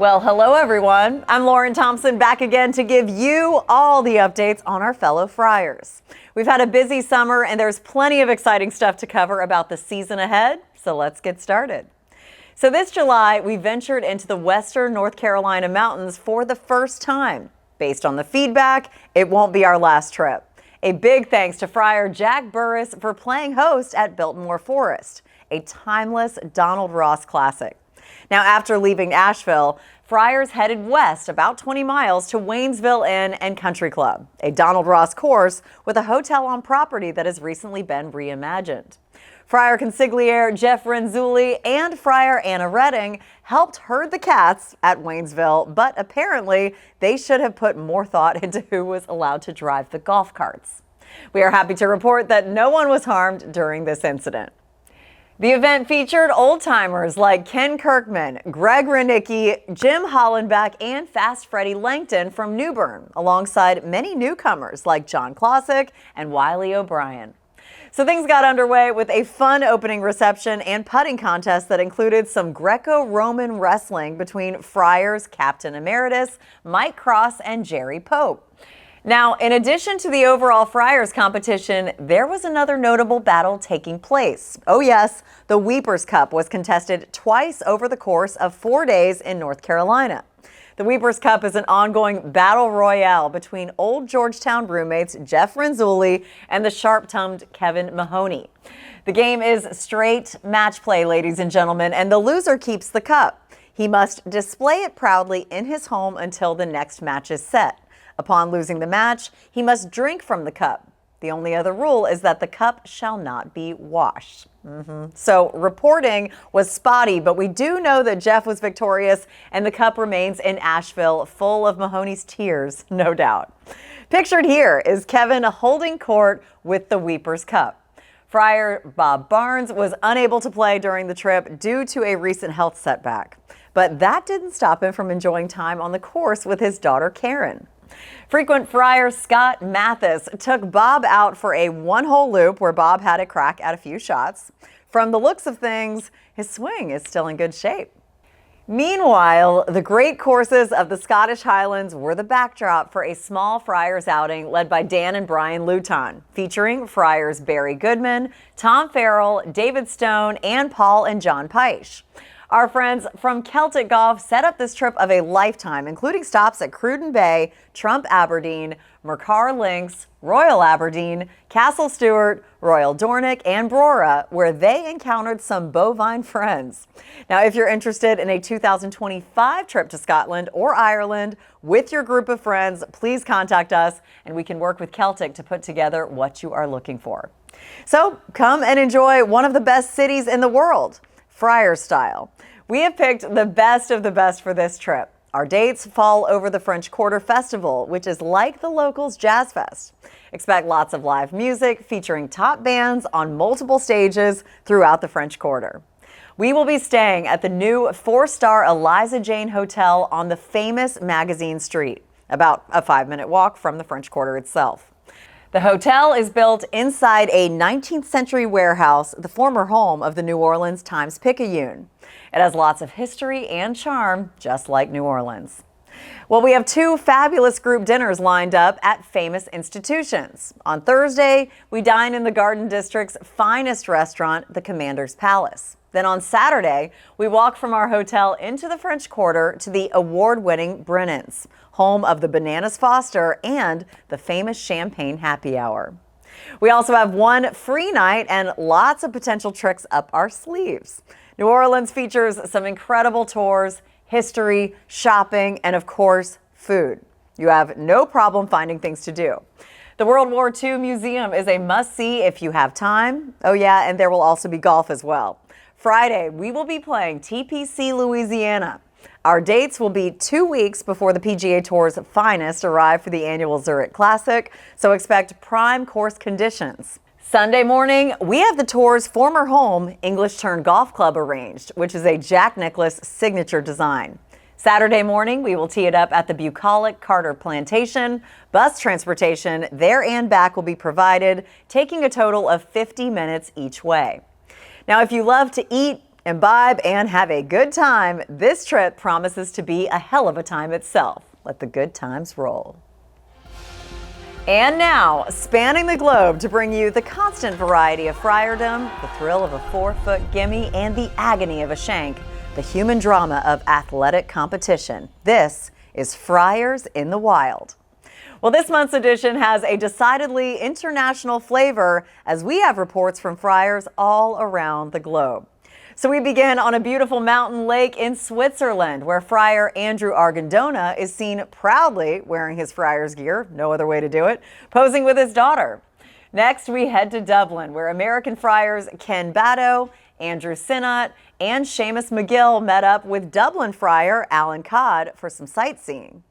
Well, hello everyone. I'm Lauren Thompson, back again to give you all the updates on our fellow Friars. We've had a busy summer and there's plenty of exciting stuff to cover about the season ahead, so let's get started. So this July, we ventured into the western North Carolina mountains for the first time. Based on the feedback, it won't be our last trip. A big thanks to Friar Jack Burris for playing host at Biltmore Forest, a timeless Donald Ross classic. Now, after leaving Asheville, Friars headed west about 20 miles to Waynesville Inn and Country Club, a Donald Ross course with a hotel on property that has recently been reimagined. Friar Consigliere Jeff Renzulli and Friar Anna Redding helped herd the cats at Waynesville, but apparently they should have put more thought into who was allowed to drive the golf carts. We are happy to report that no one was harmed during this incident. The event featured old-timers like Ken Kirkman, Greg Renicki, Jim Hollenbeck, and Fast Freddie Langton from New Bern, alongside many newcomers like John Klosick and Wiley O'Brien. So things got underway with a fun opening reception and putting contest that included some Greco-Roman wrestling between Friars Captain Emeritus Mike Cross and Jerry Pope. Now, in addition to the overall Friars competition, there was another notable battle taking place. Oh yes, the Weepers Cup was contested twice over the course of 4 days in North Carolina. The Weepers Cup is an ongoing battle royale between old Georgetown roommates Jeff Renzulli and the sharp-tongued Kevin Mahoney. The game is straight match play, ladies and gentlemen, and the loser keeps the cup. He must display it proudly in his home until the next match is set. Upon losing the match, he must drink from the cup. The only other rule is that the cup shall not be washed. So reporting was spotty, but we do know that Jeff was victorious and the cup remains in Asheville, full of Mahoney's tears, no doubt. Pictured here is Kevin holding court with the Weepers Cup. Friar Bob Barnes was unable to play during the trip due to a recent health setback, but that didn't stop him from enjoying time on the course with his daughter Karen. Frequent Friar Scott Mathis took Bob out for a one-hole loop where Bob had a crack at a few shots. From the looks of things, his swing is still in good shape. Meanwhile, the great courses of the Scottish Highlands were the backdrop for a small Friars outing led by Dan and Brian Luton, featuring Friars Barry Goodman, Tom Farrell, David Stone, and Paul and John Peisch. Our friends from Celtic Golf set up this trip of a lifetime, including stops at Cruden Bay, Trump Aberdeen, Mercar Links, Royal Aberdeen, Castle Stewart, Royal Dornoch, and Brora, where they encountered some bovine friends. Now, if you're interested in a 2025 trip to Scotland or Ireland with your group of friends, please contact us and we can work with Celtic to put together what you are looking for. So come and enjoy one of the best cities in the world, Friar style. We have picked the best of the best for this trip. Our dates fall over the French Quarter Festival, which is like the locals' Jazz Fest. Expect lots of live music featuring top bands on multiple stages throughout the French Quarter. We will be staying at the new 4-star Eliza Jane Hotel on the famous Magazine Street, about a 5-minute walk from the French Quarter itself. The hotel is built inside a 19th century warehouse, the former home of the New Orleans Times-Picayune. It has lots of history and charm, just like New Orleans. Well, we have 2 fabulous group dinners lined up at famous institutions. On Thursday, we dine in the Garden District's finest restaurant, the Commander's Palace. Then on Saturday, we walk from our hotel into the French Quarter to the award-winning Brennan's, home of the Bananas Foster and the famous Champagne Happy Hour. We also have one free night and lots of potential tricks up our sleeves. New Orleans features some incredible tours, history, shopping, and of course, food. You have no problem finding things to do. The World War II Museum is a must-see if you have time. Oh yeah, and there will also be golf as well. Friday, we will be playing TPC Louisiana. Our dates will be 2 weeks before the PGA Tour's finest arrive for the annual Zurich Classic, so expect prime course conditions. Sunday morning, we have the tour's former home, English Turn Golf Club, arranged, which is a Jack Nicklaus signature design. Saturday morning, we will tee it up at the bucolic Carter Plantation. Bus transportation there and back will be provided, taking a total of 50 minutes each way. Now, if you love to eat, Imbibe and have a good time. This trip promises to be a hell of a time itself. Let the good times roll. And now, spanning the globe to bring you the constant variety of friardom, the thrill of a 4-foot gimme, and the agony of a shank, the human drama of athletic competition. This is Friars in the Wild. Well, this month's edition has a decidedly international flavor as we have reports from friars all around the globe. So we begin on a beautiful mountain lake in Switzerland, where Friar Andrew Argandona is seen proudly wearing his friar's gear, no other way to do it, posing with his daughter. Next, we head to Dublin, where American friars Ken Batto, Andrew Sinnott, and Seamus McGill met up with Dublin friar Alan Codd for some sightseeing.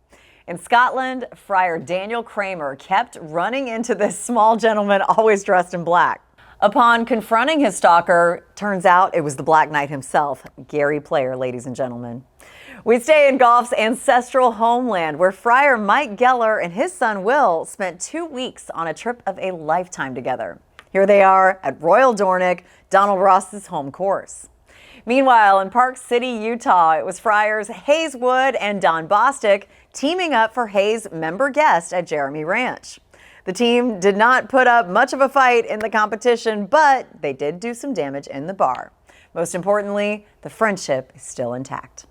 In Scotland, Friar Daniel Kramer kept running into this small gentleman always dressed in black. Upon confronting his stalker, turns out it was the Black Knight himself, Gary Player, ladies and gentlemen. We stay in golf's ancestral homeland, where Friar Mike Geller and his son Will spent 2 weeks on a trip of a lifetime together. Here they are at Royal Dornoch, Donald Ross's home course. Meanwhile, in Park City, Utah, it was Friars Hayes Wood and Don Bostic teaming up for Hayes' member guest at Jeremy Ranch. The team did not put up much of a fight in the competition, but they did do some damage in the bar. Most importantly, the friendship is still intact.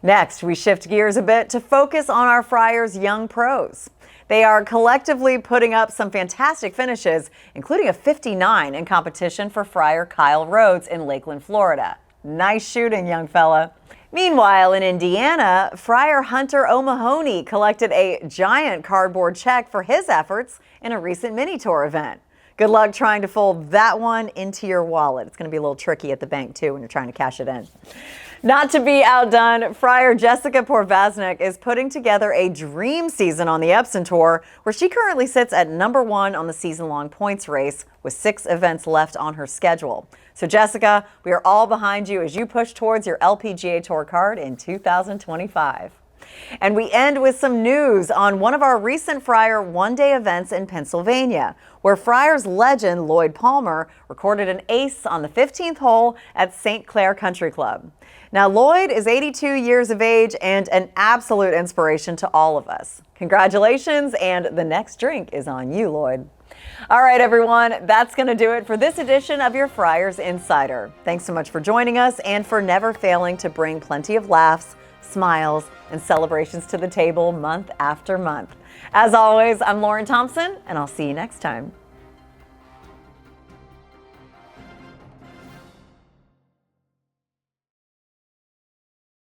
Next, we shift gears a bit to focus on our Friars young pros. They are collectively putting up some fantastic finishes, including a 59 in competition for Friar Kyle Rhodes in Lakeland, Florida. Nice shooting, young fella. Meanwhile, in Indiana, Friar Hunter O'Mahony collected a giant cardboard check for his efforts in a recent mini tour event. Good luck trying to fold that one into your wallet. It's going to be a little tricky at the bank, too, when you're trying to cash it in. Not to be outdone, Friar Jessica Porvaznik is putting together a dream season on the Epsom Tour, where she currently sits at #1 on the season-long points race with 6 events left on her schedule. So Jessica, we are all behind you as you push towards your LPGA Tour card in 2025. And we end with some news on one of our recent Friar one-day events in Pennsylvania, where Friars legend Lloyd Palmer recorded an ace on the 15th hole at St. Clair Country Club. Now, Lloyd is 82 years of age and an absolute inspiration to all of us. Congratulations, and the next drink is on you, Lloyd. All right, everyone, that's going to do it for this edition of your Friars Insider. Thanks so much for joining us and for never failing to bring plenty of laughs, smiles, and celebrations to the table month after month. As always, I'm Lauren Thompson, and I'll see you next time.